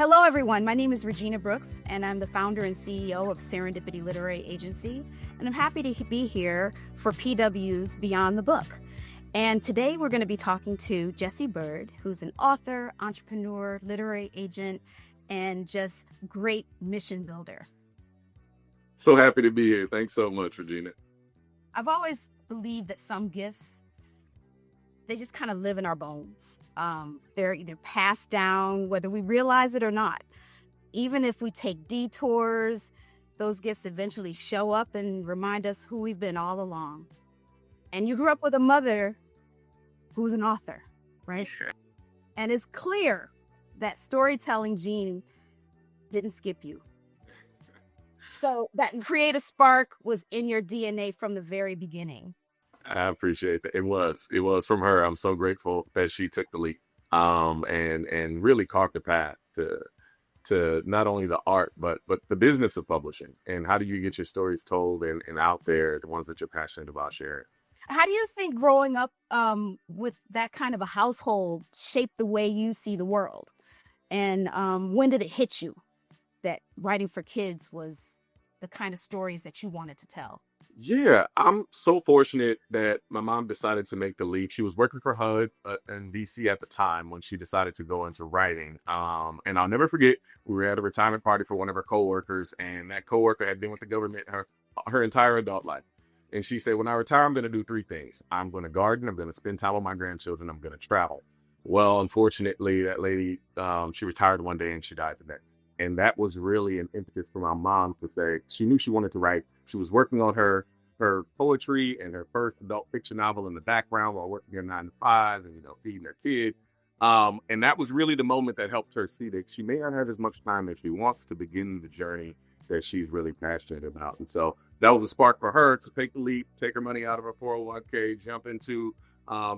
Hello, everyone. My name is Regina Brooks, and I'm the founder and CEO of Serendipity Literary Agency. And I'm happy to be here for PW's Beyond the Book. And today we're going to be talking to Jessie Byrd, who's an author, entrepreneur, literary agent, and just great mission builder. So happy to be here. Thanks so much, Regina. I've always believed that some gifts, they just kind of live in our bones. They're either passed down, whether we realize it or not. Even if we take detours, those gifts eventually show up and remind us who we've been all along. And you grew up with a mother who's an author, right? Sure. And it's clear that storytelling gene didn't skip you. So that creative spark was in your DNA from the very beginning. I appreciate that. It was from her. I'm so grateful that she took the leap, and really carved the path to not only the art, but the business of publishing. And how do you get your stories told and out there, the ones that you're passionate about sharing? How do you think growing up with that kind of a household shaped the way you see the world? And when did it hit you that writing for kids was the kind of stories that you wanted to tell? Yeah, I'm so fortunate that my mom decided to make the leap. She was working for HUD in DC at the time when she decided to go into writing. And I'll never forget, we were at a retirement party for one of her coworkers, and that coworker had been with the government her entire adult life. And she said, when I retire, I'm going to do three things. I'm going to garden, I'm going to spend time with my grandchildren, I'm going to travel. Well, unfortunately, that lady, she retired one day and she died the next. And that was really an impetus for my mom to say she knew she wanted to write. She was working on her poetry and her first adult fiction novel in the background while working her 9 to 5 and, feeding her kid. And that was really the moment that helped her see that she may not have as much time as she wants to begin the journey that she's really passionate about. And so that was a spark for her to take the leap, take her money out of her 401k, jump into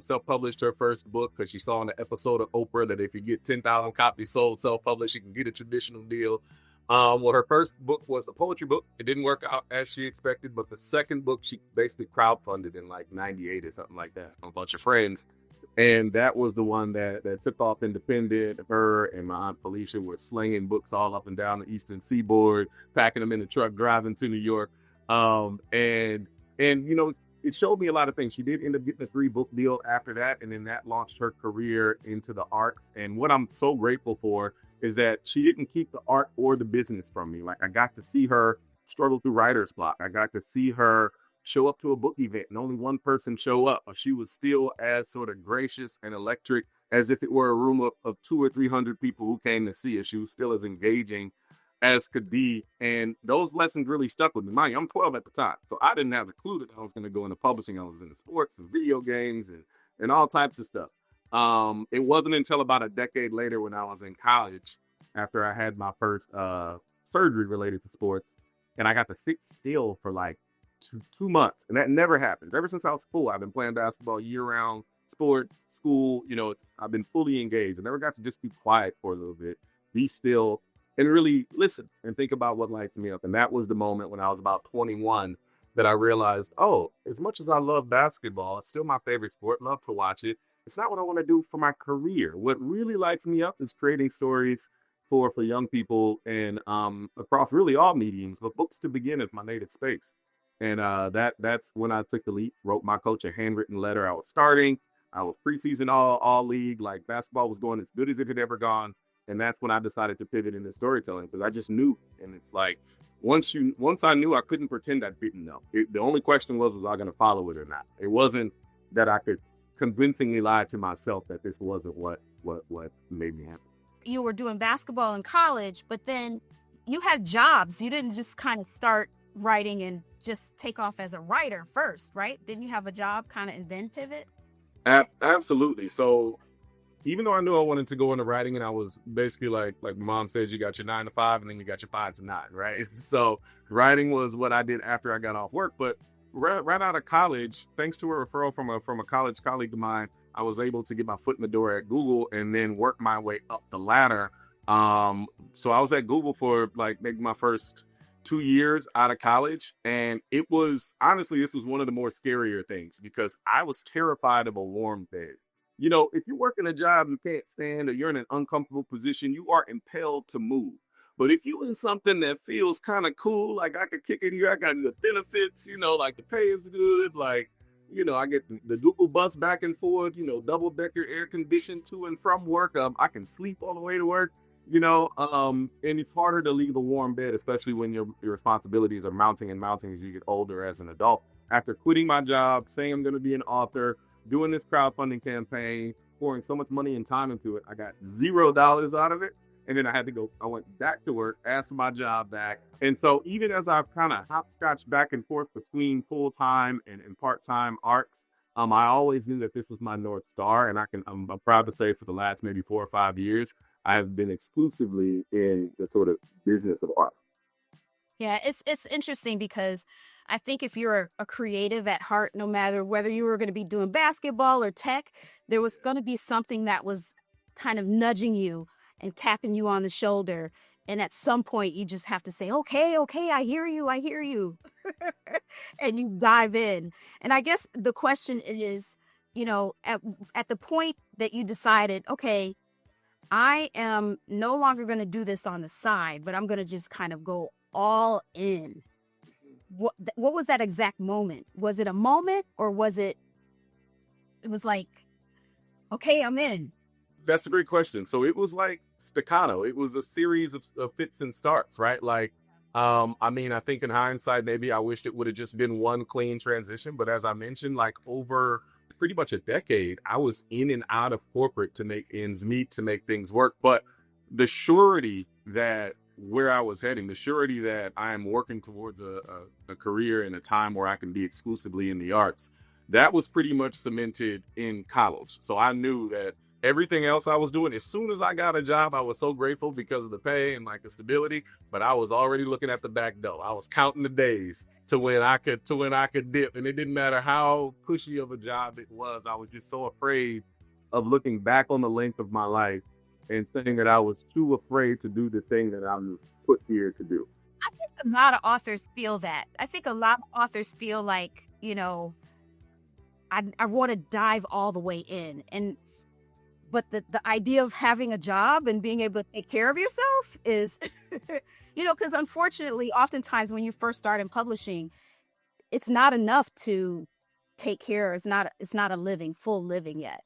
self-published her first book because she saw in the episode of Oprah that if you get 10,000 copies sold self-published, you can get a traditional deal. Well, her first book was a poetry book. It didn't work out as she expected, but the second book she basically crowdfunded in like 98 or something like that, a bunch of friends. And that was the one that took off independent. Her and my Aunt Felicia were slinging books all up and down the Eastern Seaboard, packing them in the truck, driving to New York. And it showed me a lot of things. She did end up getting a 3-book deal after that, and then that launched her career into the arts. And what I'm so grateful for is that she didn't keep the art or the business from me. Like, I got to see her struggle through writer's block. I got to see her show up to a book event and only one person show up. She was still as sort of gracious and electric as if it were a room of 200 or 300 people who came to see her. She was still as engaging as could be. And those lessons really stuck with me. Mind you, I'm 12 at the time, so I didn't have a clue that I was going to go into publishing. I was into sports and video games and all types of stuff. It wasn't until about a decade later when I was in college, after I had my first surgery related to sports, and I got to sit still for like two months. And that never happened. Ever since I was full, I've been playing basketball year-round, sports, school, I've been fully engaged. I never got to just be quiet for a little bit, be still, and really listen and think about what lights me up. And that was the moment when I was about 21 that I realized, oh, as much as I love basketball, it's still my favorite sport, love to watch it. It's not what I want to do for my career. What really lights me up is creating stories for young people and across really all mediums, but books to begin is my native space. And that's when I took the leap, wrote my coach a handwritten letter. I was starting. I was preseason all league. Like, basketball was going as good as it had ever gone. And that's when I decided to pivot into storytelling, because I just knew. And it's like, once I knew, I couldn't pretend I didn't know. The only question was I going to follow it or not? It wasn't that I could convincingly lie to myself that this wasn't what made me happy. You were doing basketball in college, but then you had jobs. You didn't just kind of start writing and just take off as a writer first, right? Didn't you have a job kind of and then pivot? Absolutely. So even though I knew I wanted to go into writing, and I was basically like my mom says, you got your 9 to 5 and then you got your 5 to 9, right? So writing was what I did after I got off work. But right out of college, thanks to a referral from a college colleague of mine, I was able to get my foot in the door at Google and then work my way up the ladder. So I was at Google for like maybe my first 2 years out of college. And it was, honestly, this was one of the more scarier things because I was terrified of a warm bed. if you're working a job you can't stand or you're in an uncomfortable position, you are impelled to move. But if you in something that feels kind of cool, like I could kick it here, I got the benefits, like the pay is good, like, I get the Google bus back and forth, double decker air conditioned to and from work. I can sleep all the way to work, and it's harder to leave a warm bed, especially when your responsibilities are mounting and mounting as you get older as an adult. After quitting my job, saying I'm going to be an author, doing this crowdfunding campaign, pouring so much money and time into it, I got $0 out of it. And then I went back to work, asked for my job back. And so even as I've kind of hopscotched back and forth between full-time and part-time arts, I always knew that this was my North Star. And I'm proud to say for the last maybe 4 or 5 years, I have been exclusively in the sort of business of art. Yeah, it's interesting because I think if you're a creative at heart, no matter whether you were going to be doing basketball or tech, there was going to be something that was kind of nudging you and tapping you on the shoulder. And at some point, you just have to say, okay, I hear you. And you dive in. And I guess the question is, at the point that you decided, okay, I am no longer going to do this on the side, but I'm going to just kind of go all in. What was that exact moment? Was it a moment or it was like, okay, I'm in? That's a great question. So it was like staccato. It was a series of fits and starts, right? Like, I think in hindsight, maybe I wished it would have just been one clean transition. But as I mentioned, like over pretty much a decade, I was in and out of corporate to make ends meet, to make things work. But the surety that where I was heading, the surety that I am working towards a career in a time where I can be exclusively in the arts, that was pretty much cemented in college. So I knew that everything else I was doing, as soon as I got a job, I was so grateful because of the pay and like the stability, but I was already looking at the back door. I was counting the days to when I could dip. And it didn't matter how cushy of a job it was. I was just so afraid of looking back on the length of my life and saying that I was too afraid to do the thing that I was put here to do. I think a lot of authors feel that. I think a lot of authors feel like, I want to dive all the way in. But the idea of having a job and being able to take care of yourself is, because unfortunately, oftentimes when you first start in publishing, it's not enough to take care. It's not a full living yet.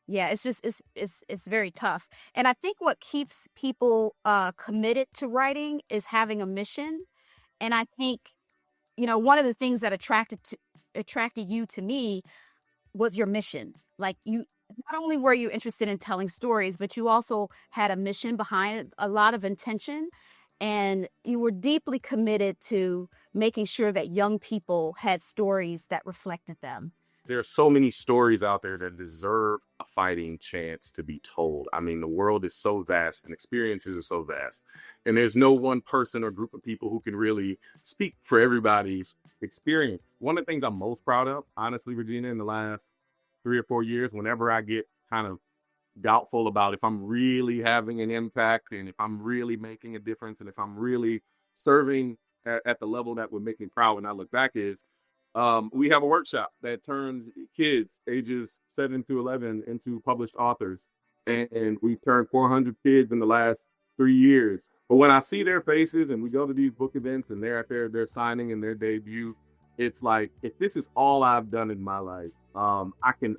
Yeah, it's very tough. And I think what keeps people committed to writing is having a mission. And I think, one of the things that attracted you to me was your mission. Like not only were you interested in telling stories, but you also had a mission behind it, a lot of intention, and you were deeply committed to making sure that young people had stories that reflected them. There are so many stories out there that deserve a fighting chance to be told. I mean, the world is so vast and experiences are so vast. And there's no one person or group of people who can really speak for everybody's experience. One of the things I'm most proud of, honestly, Regina, in the last 3 or 4 years, whenever I get kind of doubtful about if I'm really having an impact and if I'm really making a difference and if I'm really serving at the level that would make me proud when I look back, is we have a workshop that turns kids ages 7 through 11 into published authors. And we turned 400 kids in the last 3 years. But when I see their faces and we go to these book events and they're at their signing and their debut, it's like, if this is all I've done in my life, I can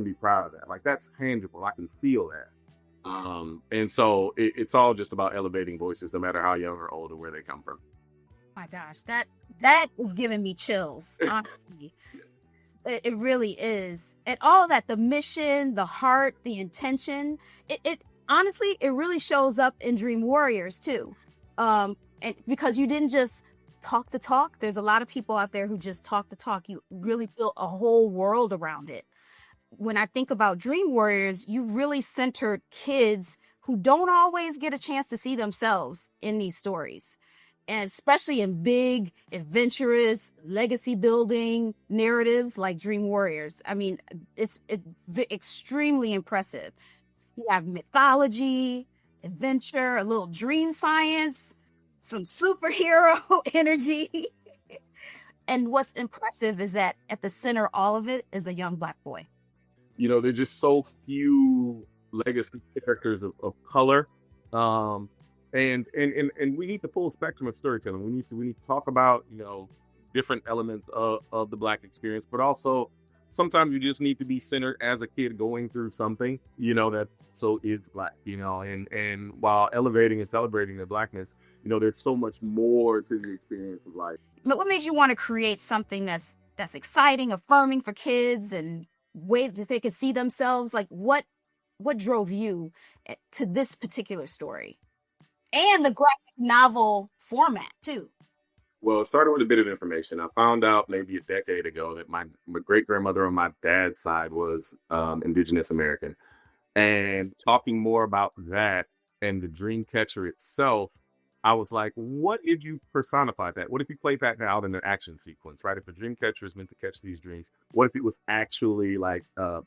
be proud of that. Like, that's tangible. I can feel that. And so it's all just about elevating voices, no matter how young or old or where they come from. My gosh, that is giving me chills, honestly. It really is. And all of that, the mission, the heart, the intention, it honestly, it really shows up in Dream Warriors too. And because you didn't just talk the talk. There's a lot of people out there who just talk the talk. You really built a whole world around it. When I think about Dream Warriors, you really centered kids who don't always get a chance to see themselves in these stories. And especially in big, adventurous, legacy building narratives like Dream Warriors. I mean, it's extremely impressive. You have mythology, adventure, a little dream science, some superhero energy. And what's impressive is that at the center of all of it is a young Black boy. There's just so few legacy characters of color. Um, and we need the full spectrum of storytelling. We need to talk about, different elements of the Black experience, but also sometimes you just need to be centered as a kid going through something, that so is Black, and while elevating and celebrating the Blackness, there's so much more to the experience of life. But what made you want to create something that's exciting, affirming for kids, and way that they can see themselves? Like what drove you to this particular story and the graphic novel format too? Well, it started with a bit of information. I found out maybe a decade ago that my great grandmother on my dad's side was Indigenous American. And talking more about that and the dream catcher itself, I was like, what if you personify that? What if you play that out in an action sequence, right? If the dream catcher is meant to catch these dreams, what if it was actually like a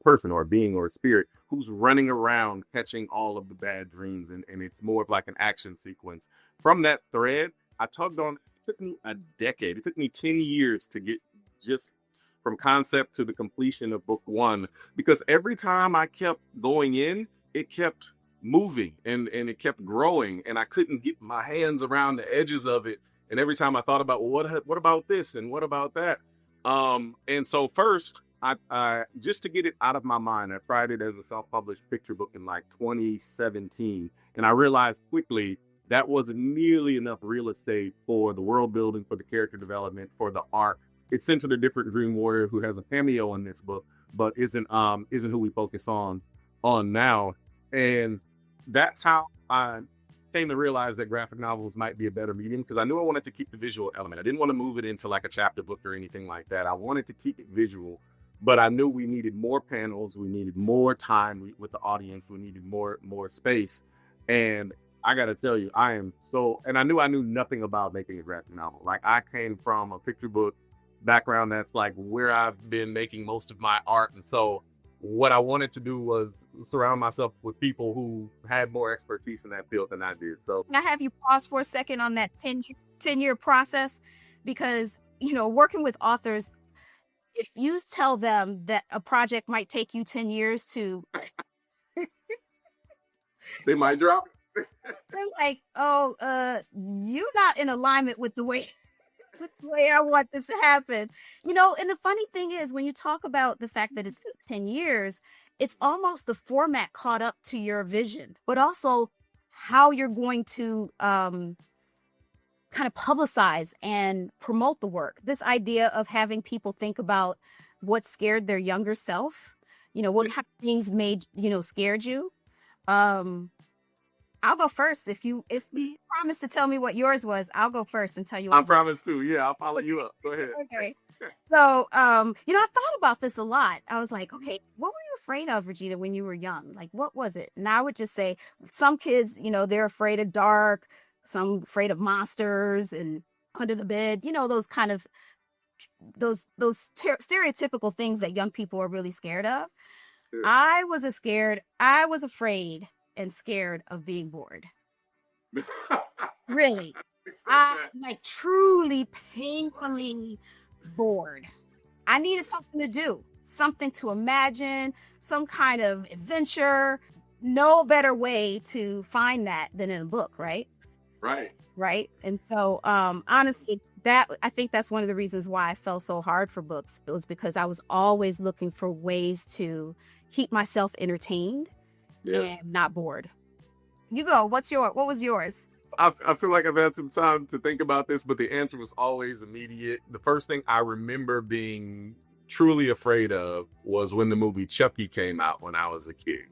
person or a being or a spirit who's running around catching all of the bad dreams? And it's more of like an action sequence. From that thread, I tugged on, it took me a decade. It took me 10 years to get just from concept to the completion of book one, because every time I kept going in, it kept moving and it kept growing, and I couldn't get my hands around the edges of it. And every time I thought about, well, what about this and what about that? And so first, I just to get it out of my mind, I tried it as a self-published picture book in like 2017, and I realized quickly that wasn't nearly enough real estate for the world building, for the character development, for the art. It's centered a different dream warrior who has a cameo in this book, but isn't who we focus on now. And that's how I came to realize that graphic novels might be a better medium, because I knew I wanted to keep the visual element. I didn't want to move it into like a chapter book or anything like that. I wanted to keep it visual, but I knew we needed more panels, we needed more time with the audience, we needed more space. And I got to tell you, and I knew nothing about making a graphic novel. Like, I came from a picture book background. That's like where I've been making most of my art. And so what I wanted to do was surround myself with people who had more expertise in that field than I did. So I have you pause for a second on that 10-year process, because, working with authors, if you tell them that a project might take you 10 years to, they might drop it. they're like, oh, you're not in alignment with the way I want this to happen. And the funny thing is, when you talk about the fact that it took 10 years, it's almost the format caught up to your vision, but also how you're going to kind of publicize and promote the work. This idea of having people think about what scared their younger self, what kind of things made, scared you. I'll go first. If you promise to tell me what yours was, I'll go first and tell you. I promise to. Yeah, I'll follow you up. Go ahead. Okay. So, I thought about this a lot. I was like, okay, what were you afraid of, Regina, when you were young? Like, what was it? And I would just say, some kids, they're afraid of dark, some afraid of monsters and under the bed, those kind of those stereotypical things that young people are really scared of. Yeah. I was afraid and scared of being bored. Really. I like truly painfully bored. I needed something to do, something to imagine, some kind of adventure. No better way to find that than in a book, right? Right. And so honestly, I think that's one of the reasons why I fell so hard for books. It was because I was always looking for ways to keep myself entertained. Yeah. And not bored. You go. What was yours? I feel like I've had some time to think about this, but the answer was always immediate. The first thing I remember being truly afraid of was when the movie Chucky came out when I was a kid.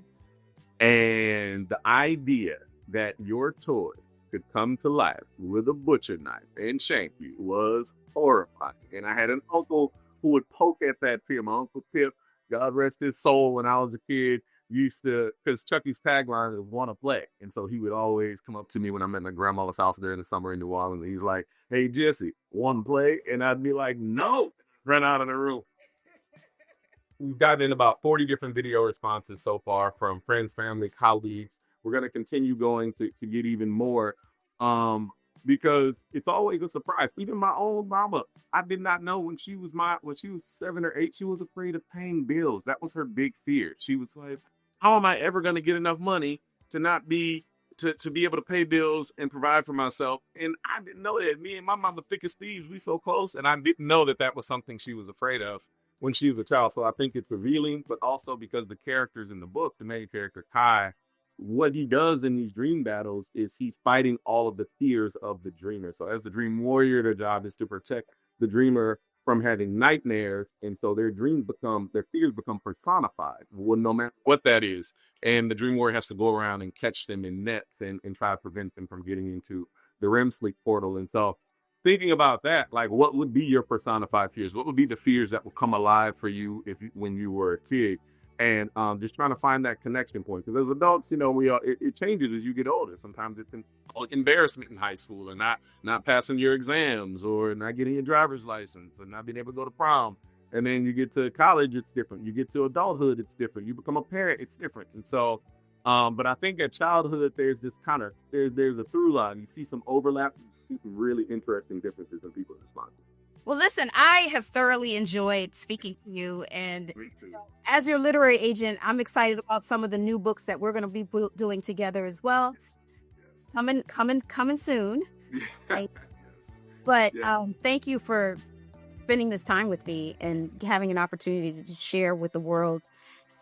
And the idea that your toys could come to life with a butcher knife and shank you was horrifying. And I had an uncle who would poke at that fear. My Uncle Pip, God rest his soul, when I was a kid, used to, because Chucky's tagline is "wanna play," and so he would always come up to me when I'm at my grandmother's house during the summer in New Orleans. He's like, "Hey Jesse, wanna play?" And I'd be like, "No!" Run out of the room. We've gotten in about 40 different video responses so far from friends, family, colleagues. We're gonna continue going to get even more. because it's always a surprise. Even my own mama, I did not know when she was 7 or 8, she was afraid of paying bills. That was her big fear. She was like, "How am I ever going to get enough money to not be to be able to pay bills and provide for myself?" And I didn't know that. Me and my mama, thick as thieves, we so close, and I didn't know that that was something she was afraid of when she was a child. So I think it's revealing, but also because the characters in the book, the main character Kai, what he does in these dream battles is he's fighting all of the fears of the dreamer. So as the dream warrior, their job is to protect the dreamer from having nightmares, and so their fears become personified, well, no matter what that is. And the dream warrior has to go around and catch them in nets and try to prevent them from getting into the REM sleep portal. And so thinking about that, like, what would be your personified fears? What would be the fears that would come alive for you when you were a kid? And just trying to find that connection point, because as adults, it changes as you get older. Sometimes it's embarrassment in high school, or not passing your exams, or not getting your driver's license, or not being able to go to prom. And then you get to college, it's different. You get to adulthood, it's different. You become a parent, it's different. And so but I think at childhood there's this kind of there's a through line. You see some overlap, you see some really interesting differences in people's responses. Well, listen, I have thoroughly enjoyed speaking to you, and Me too. as your literary agent, I'm excited about some of the new books that we're going to be doing together as well. Yes. Coming soon. Right? Yes. But Yeah. thank you for spending this time with me and having an opportunity to just share with the world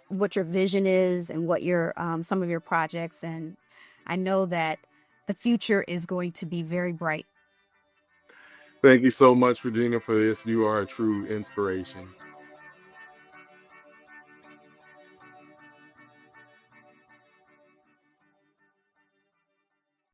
what your vision is and what your some of your projects. And I know that the future is going to be very bright. Thank you so much, Regina, for this. You are a true inspiration.